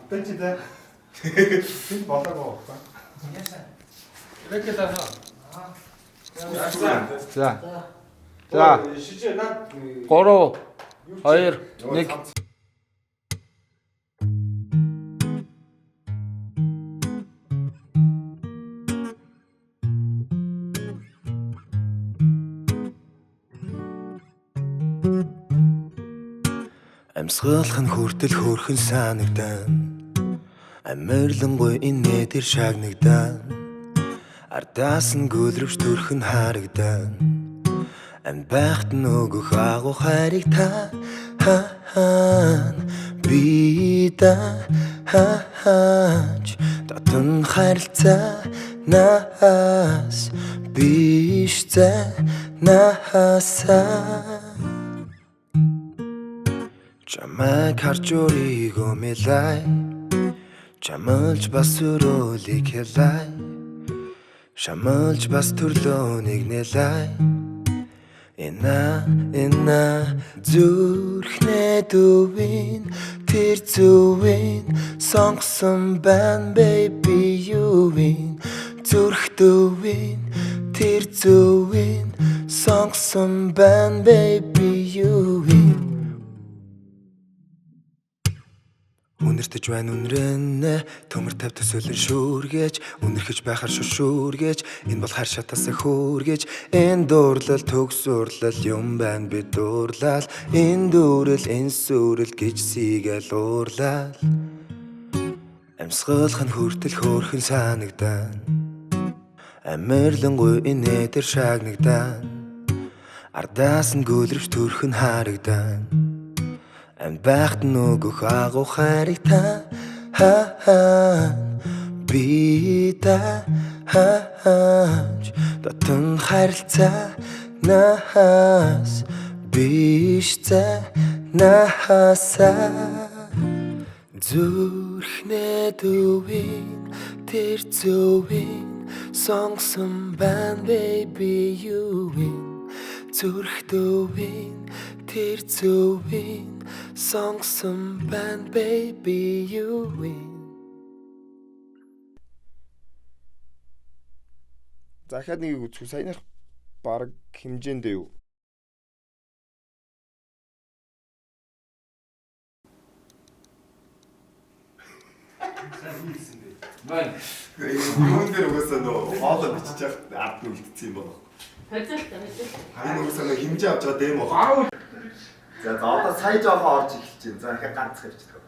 던지자. 던지 말라고. 이렇게 따서. 자, 자, 실제 나 고로, 하일, 닉. Амьсгалах нь хүртэл хөөрхөн санагдан Амьрлангуй энэ дээр шагнагдан Ардаас нь гөлрөвч төрхөн харагдан Амьд байхад нөгөх агуу хайрыг та хаан би да хааж Дотн харилцаа наас биш зэ наасаа Чамайг харж өөрийгөө мэлай Чамлж бас өрөөлийг хэлай Шамлж бас төрлөөнийг нэлай Эна зүрхнээ дүүвин Тэр зүвин сонгосон байна baby юуин Зүрх дүүвин Тэр зүвин сонгосон байна baby юуин Үнэртэж байна үнрэнэ Төмөр тав төсөөлөн шүүргэж Үнэрхэж байхаар шүшүүргэж Энэ бол хар шатаас хүүргэж Энэ дуурлал төгсөрлөл юм байна би дуурлал Энэ дүүрэл энэ сүрэл гэж сийгэл уурлал Амьсгалах нь хүртэл хөөрхөн санагдан Амьрлангуй энэ дээр шагнагдан Ардаас нь гөлрөвч төрхөн харагдан Амьд байхад нөгөх агуу хайрыг та хаан би да хааж Дотн харилцаа наас биш зэ наасаа Зүрхнээ дүүвин тэр зүвин сонгосон байна baby юуин Зүрх дүүвин тэр зүвин сонгосон байна baby юуин захиад нэг үзэх саяных баг хэмжээндээ юу? Байна. Юун дээр угаасаа нөө хоолой бичиж яхад ард нь үлдсэн юм байна. Хөдөлтөө. Энэ угаасаа нөө хэмжээ авч байгаа дэм баг. За одоо сая жоохон орж эхэлж байна. За дахиад ганцхан явчихдаг.